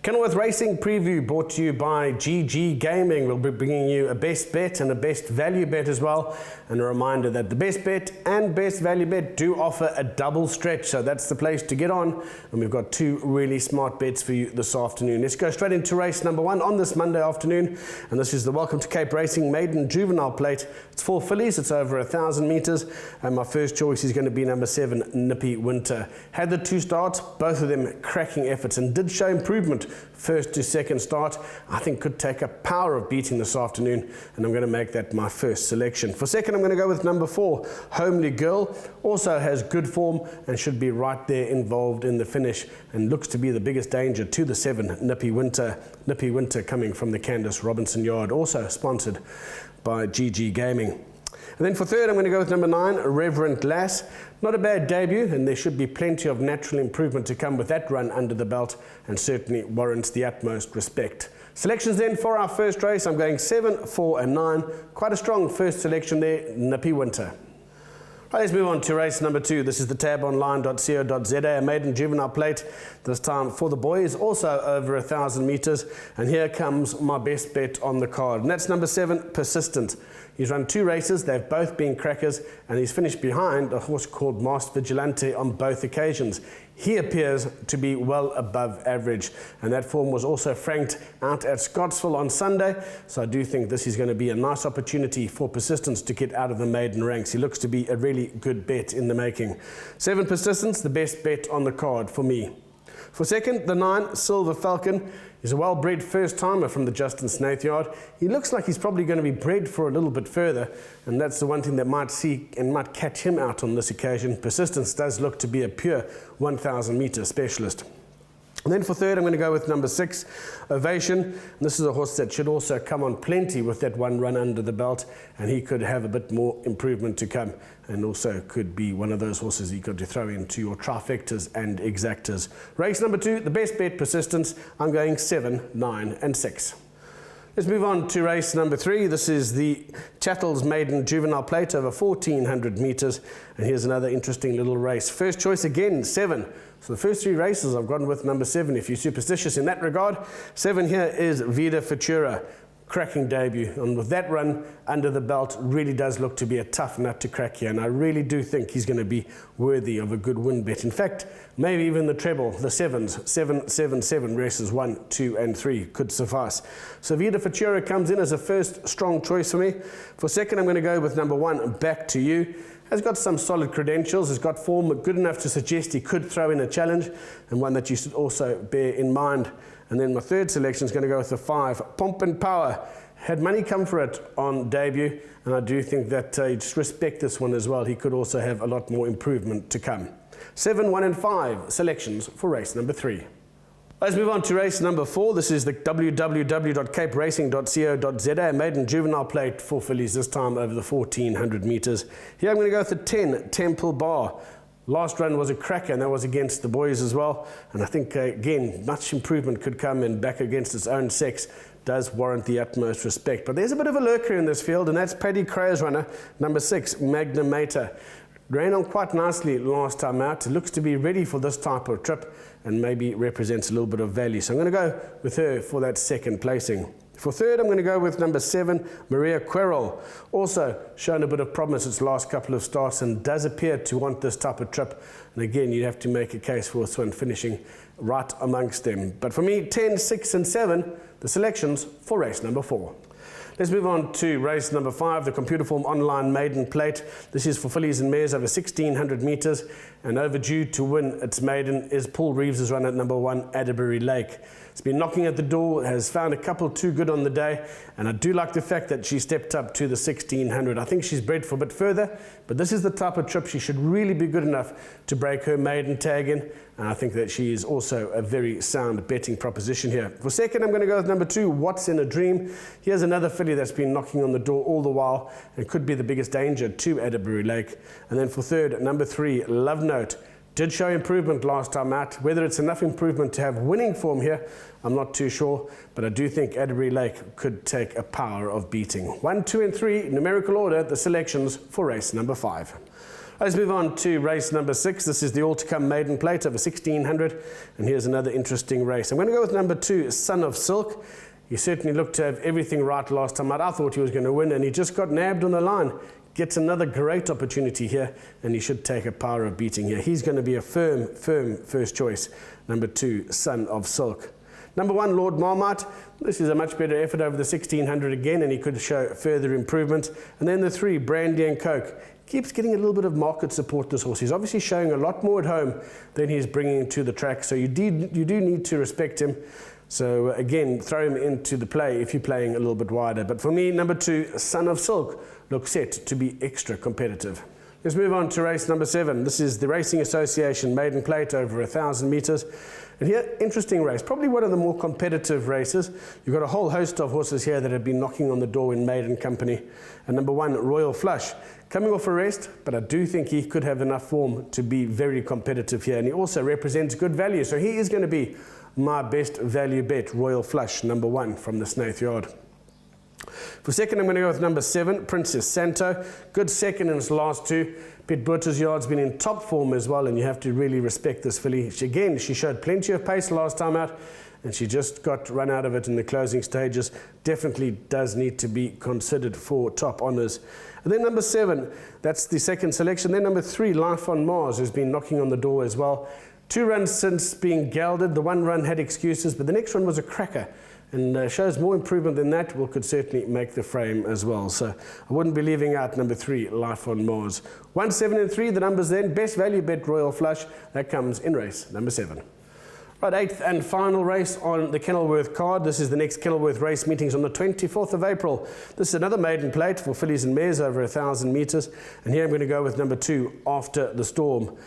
Kenilworth Racing Preview brought to you by GGGaming. We'll be bringing you a best bet and a best value bet as well. And a reminder that the best bet and best value bet do offer a double stretch. So that's the place to get on. And we've got two really smart bets for you this afternoon. Let's go straight into race number one on this Monday afternoon. And this is the Welcome to Cape Racing Maiden Juvenile Plate. It's 4 fillies. It's over 1,000 metres. And my first choice is going to be number 7, Nippy Winter. Had the 2 starts, both of them cracking efforts, and did show improvement first to second start. I think could take a power of beating this afternoon, and I'm going to make that my first selection. For second, I'm going to go with number 4, Homely Girl. Also has good form and should be right there involved in the finish, and looks to be the biggest danger to the 7, Nippy Winter. Nippy Winter coming from the Candice Robinson yard, also sponsored by GGGaming. And then for third, I'm going to go with number 9, Reverend Lass. Not a bad debut, and there should be plenty of natural improvement to come with that run under the belt, and certainly warrants the utmost respect. Selections then for our first race, I'm going 7, 4 and 9. Quite a strong first selection there, Nippy Winter. Right, let's move on to race number 2. This is the tabonline.co.za, a maiden juvenile plate, this time for the boys, also over 1,000 metres. And here comes my best bet on the card, and that's number 7, Persistent. He's run 2 races, they've both been crackers, and he's finished behind a horse called Masked Vigilante on both occasions. He appears to be well above average, and that form was also franked out at Scottsville on Sunday, so I do think this is going to be a nice opportunity for Persistence to get out of the maiden ranks. He looks to be a really good bet in the making. 7, Persistence, the best bet on the card for me. For second, the 9, Silver Falcon. He's a well-bred first-timer from the Justin Snaith yard. He looks like he's probably going to be bred for a little bit further, and that's the one thing that might see and might catch him out on this occasion. Persistence does look to be a pure 1,000-metre specialist. And then for third, I'm going to go with number 6, Ovation. And this is a horse that should also come on plenty with that one run under the belt, and he could have a bit more improvement to come, and also could be one of those horses you got to throw into your trifectas and exactas. Race number 2, the best bet, Persistence. I'm going 7, 9 and 6. Let's move on to race number 3. This is the Chattels Maiden Juvenile Plate over 1,400 metres. And here's another interesting little race. First choice again, 7. So the first 3 races I've gone with number 7, if you're superstitious in that regard. 7 here is Vida Futura. Cracking debut, and with that run under the belt, really does look to be a tough nut to crack here, and I really do think he's going to be worthy of a good win bet. In fact, maybe even the treble, the 7s, 7, 7, 7 races 1, 2 and 3 could suffice. So Vida Futura comes in as a first strong choice for me. For second, I'm going to go with number 1, Back to You. Has got some solid credentials, has got form good enough to suggest he could throw in a challenge, and one that you should also bear in mind. And then my third selection is going to go with the 5, Pomp and Power. Had money come for it on debut, and I do think that you just respect this one as well. He could also have a lot more improvement to come. 7, 1 and 5 selections for race number 3. Let's move on to race number 4. This is the www.caperacing.co.za, maiden juvenile plate for fillies, this time over the 1,400 metres. Here I'm going to go with the 10, Temple Bar. Last run was a cracker, and that was against the boys as well. And I think, again, much improvement could come, and back against its own sex does warrant the utmost respect. But there's a bit of a lurker in this field, and that's Paddy Crayer's runner, number 6, Magna Mater. Ran on quite nicely last time out. It looks to be ready for this type of trip, and maybe represents a little bit of value. So I'm going to go with her for that second placing. For third, I'm going to go with number 7, Maria Querol. Also shown a bit of promise its last couple of starts, and does appear to want this type of trip. And again, you'd have to make a case for this one finishing right amongst them. But for me, 10, 6 and 7, the selections for race number 4. Let's move on to race number 5, the Computer Form Online Maiden Plate. This is for fillies and mares over 1,600 metres, and overdue to win its maiden is Paul Reeves' run at number 1, Adderbury Lake. It's been knocking at the door, has found a couple too good on the day, and I do like the fact that she stepped up to the 1,600. I think she's bred for a bit further, but this is the type of trip she should really be good enough to break her maiden tag in, and I think that she is also a very sound betting proposition here. For second, I'm going to go with number 2, What's in a Dream. Here's another filly that's been knocking on the door all the while, and could be the biggest danger to Adderbury Lake. And then for third, number 3, Love Note. Did show improvement last time out. Whether it's enough improvement to have winning form here, I'm not too sure, but I do think Adderbury Lake could take a power of beating. 1, 2 and 3, numerical order, the selections for race number 5. Let's move on to race number 6. This is the all-to-come maiden plate over 1600. And here's another interesting race. I'm going to go with number 2, Son of Silk. He certainly looked to have everything right last time out. I thought he was going to win, and he just got nabbed on the line. Gets another great opportunity here, and he should take a power of beating here. He's going to be a firm first choice. Number 2, Son of Silk. Number 1, Lord Marmite. This is a much better effort over the 1600 again, and he could show further improvement. And then the 3, Brandy and Coke. Keeps getting a little bit of market support, this horse. He's obviously showing a lot more at home than he's bringing to the track, so you do need to respect him. So again, throw him into the play if you're playing a little bit wider. But for me, number 2, Son of Silk, looks set to be extra competitive. Let's move on to race number 7. This is the Racing Association maiden plate over 1,000 metres. And here, interesting race, probably one of the more competitive races. You've got a whole host of horses here that have been knocking on the door in maiden company. And number 1, Royal Flush, coming off a rest, but I do think he could have enough form to be very competitive here. And he also represents good value, so he is going to be my best value bet, Royal Flush, number 1 from the Snaith Yard. For second, I'm going to go with number 7, Princess Santo. Good second in his last 2. Piet Botha's Yard's been in top form as well, and you have to really respect this filly. She showed plenty of pace last time out, and she just got run out of it in the closing stages. Definitely does need to be considered for top honours. And then number 7, that's the second selection. Then number 3, Life on Mars, who's been knocking on the door as well. 2 runs since being gelded. The 1 run had excuses, but the next one was a cracker. And shows more improvement than that, could certainly make the frame as well. So I wouldn't be leaving out number 3, Life on Mars. 1, 7 and 3, the numbers then. Best value bet, Royal Flush. That comes in race number 7. Right, 8th and final race on the Kenilworth card. This is the next Kenilworth race meetings on the 24th of April. This is another maiden plate for fillies and mares over 1,000 metres. And here I'm going to go with number 2, After the Storm.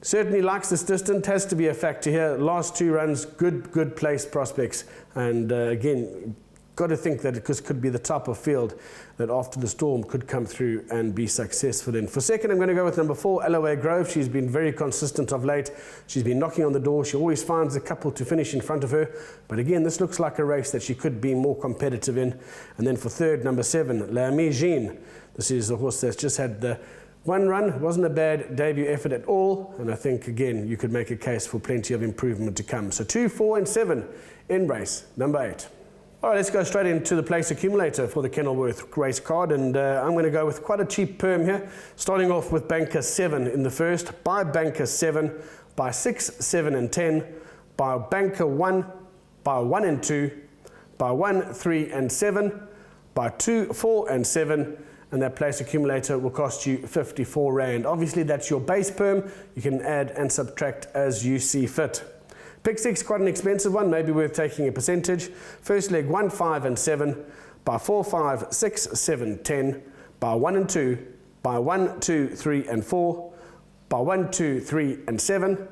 Certainly likes this distance, has to be a factor here. Last 2 runs, good place prospects. And again, got to think that it could be the type of field that After the Storm could come through and be successful in. For second, I'm going to go with number 4, LOA Grove. She's been very consistent of late. She's been knocking on the door. She always finds a couple to finish in front of her. But again, this looks like a race that she could be more competitive in. And then for third, number 7, La Jean. This is a horse that's just had the 1 run, wasn't a bad debut effort at all, and I think, again, you could make a case for plenty of improvement to come. So 2, 4 and 7 in race number 8. All right, let's go straight into the place accumulator for the Kenilworth race card, and I'm going to go with quite a cheap perm here, starting off with banker 7 in the first, by banker 7, by 6, 7 and 10, by banker 1, by 1 and 2, by 1, 3 and 7, by 2, 4 and 7, and that place accumulator will cost you 54 Rand. Obviously, that's your base perm. You can add and subtract as you see fit. Pick 6, quite an expensive one, maybe worth taking a percentage. First leg, 1, 5 and 7, by 4, 5, 6, 7, 10, by 1 and 2, by 1, 2, 3 and 4, by 1, 2, 3 and 7,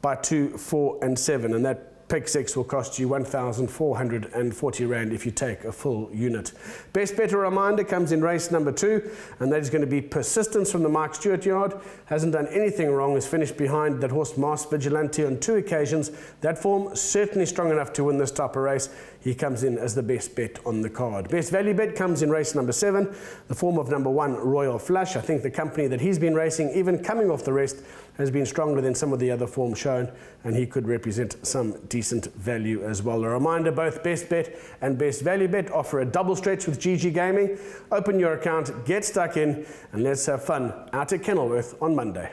by 2, 4 and 7, and that pick 6 will cost you 1,440 Rand if you take a full unit. Best bet, a reminder, comes in race number 2, and that is going to be Persistence from the Mike Stewart Yard. Hasn't done anything wrong, has finished behind that horse Mars Vigilante on 2 occasions. That form certainly strong enough to win this type of race. He comes in as the best bet on the card. Best value bet comes in race number 7, the form of number 1, Royal Flush. I think the company that he's been racing, even coming off the rest, has been stronger than some of the other forms shown, and he could represent some decent value as well. A reminder, both best bet and best value bet offer a double stretch with GGGaming. Open your account, get stuck in, and let's have fun out at Kenilworth on Monday.